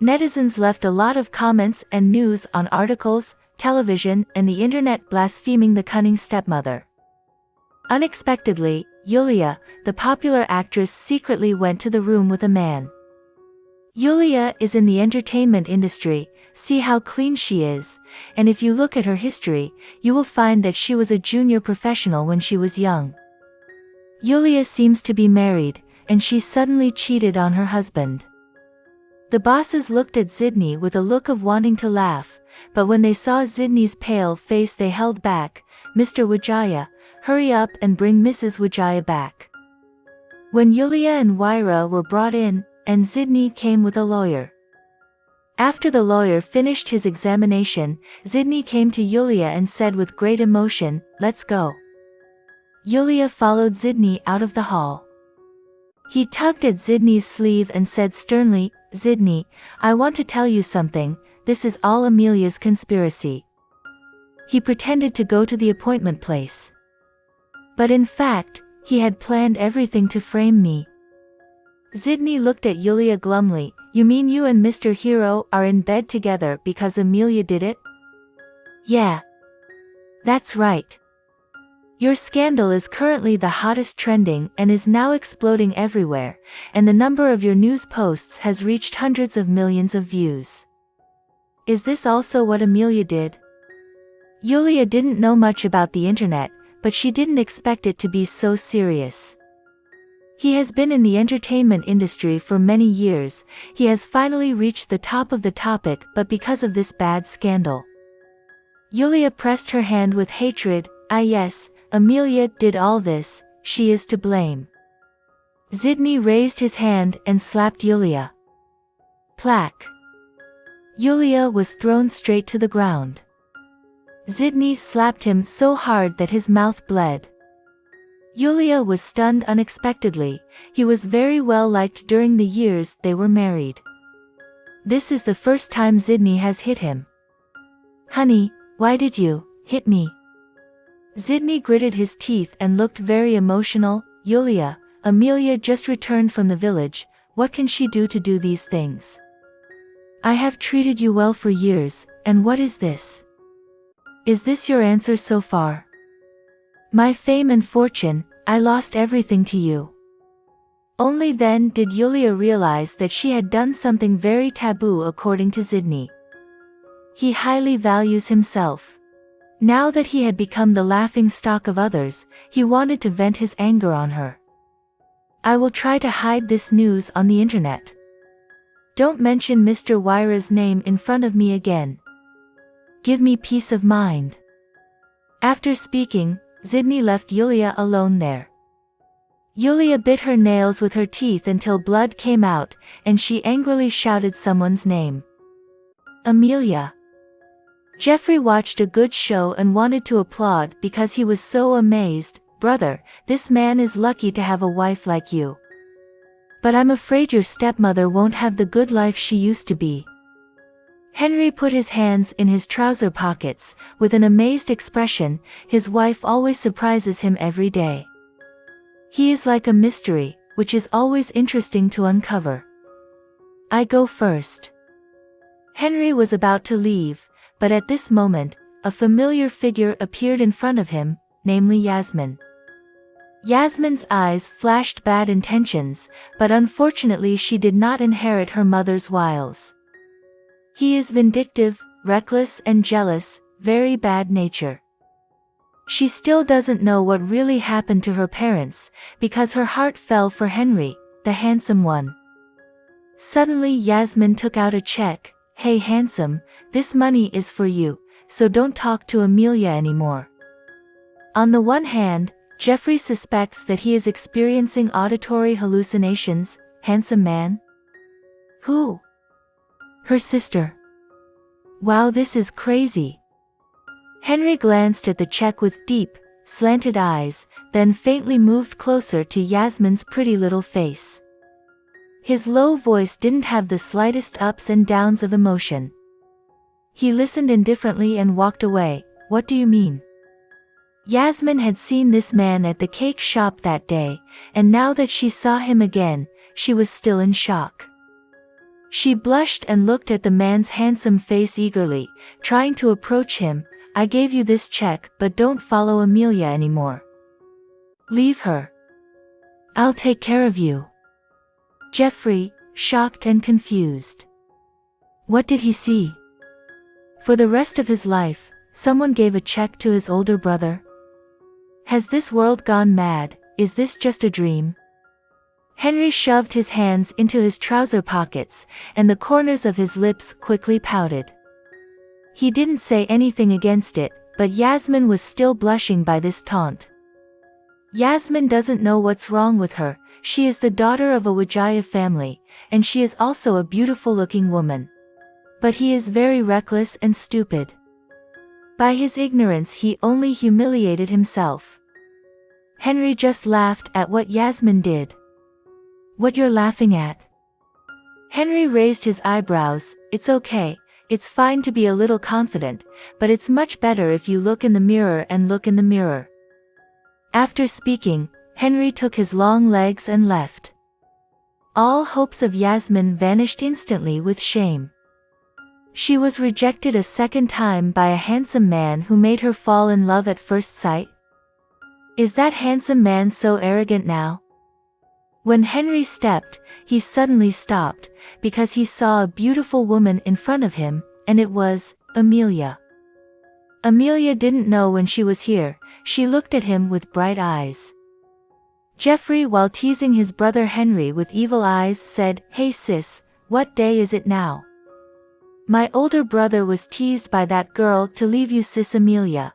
Netizens left a lot of comments and news on articles, television, and the internet blaspheming the cunning stepmother. Unexpectedly, Yulia, the popular actress, secretly went to the room with a man. Yulia is in the entertainment industry, see how clean she is, and if you look at her history, you will find that she was a junior professional when she was young. Yulia seems to be married, and she suddenly cheated on her husband. The bosses looked at Zidny with a look of wanting to laugh, but when they saw Zidny's pale face they held back. Mr. Wijaya, hurry up and bring Mrs. Wijaya back. When Yulia and Wyra were brought in, and Zidny came with a lawyer. After the lawyer finished his examination, Zidny came to Yulia and said with great emotion, "Let's go." Yulia followed Zidny out of the hall. He tugged at Zidny's sleeve and said sternly, "Zidny, I want to tell you something, this is all Amelia's conspiracy." He pretended to go to the appointment place. But in fact, he had planned everything to frame me. Zidny looked at Yulia glumly. "You mean you and Mr. Hero are in bed together because Amelia did it?" "Yeah. That's right. Your scandal is currently the hottest trending and is now exploding everywhere, and the number of your news posts has reached hundreds of millions of views. Is this also what Amelia did?" Yulia didn't know much about the internet, but she didn't expect it to be so serious. He has been in the entertainment industry for many years, he has finally reached the top of the topic, but because of this bad scandal. Yulia pressed her hand with hatred. "Ah yes, Amelia did all this, she is to blame." Zidny raised his hand and slapped Yulia. Plack. Yulia was thrown straight to the ground. Zidny slapped him so hard that his mouth bled. Yulia was stunned unexpectedly. He was very well liked during the years they were married. This is the first time Zidny has hit him. "Honey, why did you hit me?" Zidny gritted his teeth and looked very emotional. "Yulia, Amelia just returned from the village, what can she do to do these things? I have treated you well for years, and what is this? Is this your answer so far? My fame and fortune, I lost everything to you." Only then did Yulia realize that she had done something very taboo according to Zidny. He highly values himself. Now that he had become the laughing stock of others, he wanted to vent his anger on her. "I will try to hide this news on the internet. Don't mention Mr. Wyra's name in front of me again. Give me peace of mind." After speaking, Zidny left Yulia alone there. Yulia bit her nails with her teeth until blood came out, and she angrily shouted someone's name. "Amelia." Jeffrey watched a good show and wanted to applaud because he was so amazed. "Brother, this man is lucky to have a wife like you. But I'm afraid your stepmother won't have the good life she used to be." Henry put his hands in his trouser pockets, with an amazed expression. His wife always surprises him every day. He is like a mystery, which is always interesting to uncover. "I go first." Henry was about to leave, but at this moment, a familiar figure appeared in front of him, namely Yasmin. Yasmin's eyes flashed bad intentions, but unfortunately she did not inherit her mother's wiles. He is vindictive, reckless and jealous, very bad nature. She still doesn't know what really happened to her parents, because her heart fell for Henry, the handsome one. Suddenly Yasmin took out a check. "Hey handsome, this money is for you, so don't talk to Amelia anymore." On the one hand, Jeffrey suspects that he is experiencing auditory hallucinations. Handsome man? Who? Her sister. Wow, this is crazy. Henry glanced at the check with deep, slanted eyes, then faintly moved closer to Yasmin's pretty little face. His low voice didn't have the slightest ups and downs of emotion. He listened indifferently and walked away. "What do you mean?" Yasmin had seen this man at the cake shop that day, and now that she saw him again, she was still in shock. She blushed and looked at the man's handsome face eagerly, trying to approach him. I gave you this check, but don't follow Amelia anymore. Leave her. I'll take care of you. Jeffrey, shocked and confused. What did he see? For the rest of his life, someone gave a check to his older brother? Has this world gone mad? Is this just a dream? Henry shoved his hands into his trouser pockets, and the corners of his lips quickly pouted. He didn't say anything against it, but Yasmin was still blushing by this taunt. Yasmin doesn't know what's wrong with her. She is the daughter of a Wijaya family, and she is also a beautiful-looking woman. But he is very reckless and stupid. By his ignorance he only humiliated himself. Henry just laughed at what Yasmin did. What you're laughing at? Henry raised his eyebrows. It's okay. It's fine to be a little confident, but it's much better if you look in the mirror and look in the mirror. After speaking, Henry took his long legs and left. All hopes of Yasmin vanished instantly with shame. She was rejected a second time by a handsome man who made her fall in love at first sight. Is that handsome man so arrogant now? When Henry stepped, he suddenly stopped, because he saw a beautiful woman in front of him, and it was Amelia. Amelia didn't know when she was here. She looked at him with bright eyes. Jeffrey, while teasing his brother Henry with evil eyes, said, "Hey sis, what day is it now? My older brother was teased by that girl to leave you, sis Amelia."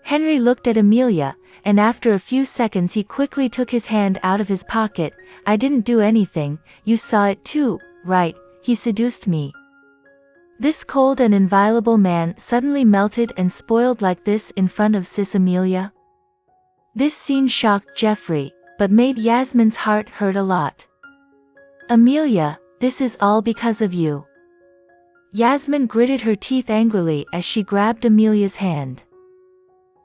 Henry looked at Amelia, and after a few seconds he quickly took his hand out of his pocket. "I didn't do anything, you saw it too, right? He seduced me." This cold and inviolable man suddenly melted and spoiled like this in front of sis Amelia? This scene shocked Jeffrey, but made Yasmin's heart hurt a lot. "Amelia, this is all because of you." Yasmin gritted her teeth angrily as she grabbed Amelia's hand.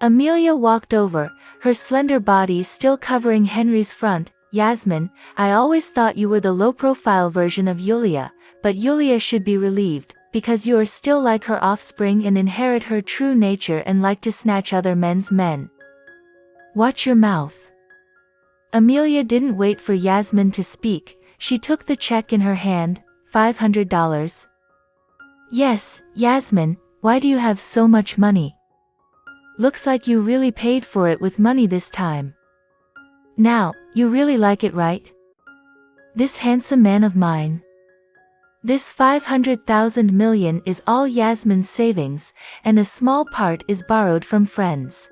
Amelia walked over, her slender body still covering Henry's front. "Yasmin, I always thought you were the low-profile version of Yulia, but Yulia should be relieved, because you are still like her offspring and inherit her true nature and like to snatch other men's men. Watch your mouth." Amelia didn't wait for Yasmin to speak. She took the check in her hand, $500. "Yes, Yasmin, why do you have so much money? Looks like you really paid for it with money this time. Now, you really like it, right? This handsome man of mine. This 500,000 million is all Yasmin's savings, and a small part is borrowed from friends.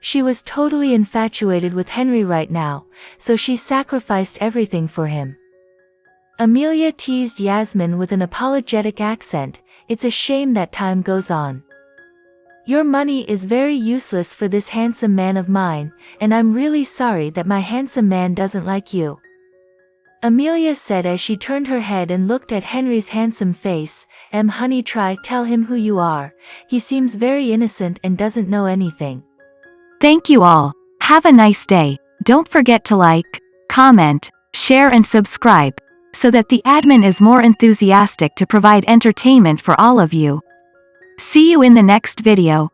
She was totally infatuated with Henry right now, so she sacrificed everything for him." Amelia teased Yasmin with an apologetic accent. "It's a shame that time goes on. Your money is very useless for this handsome man of mine, and I'm really sorry that my handsome man doesn't like you." Amelia said as she turned her head and looked at Henry's handsome face. Honey, try tell him who you are. He seems very innocent and doesn't know anything." Thank you all. Have a nice day. Don't forget to like, comment, share and subscribe, so that the admin is more enthusiastic to provide entertainment for all of you. See you in the next video.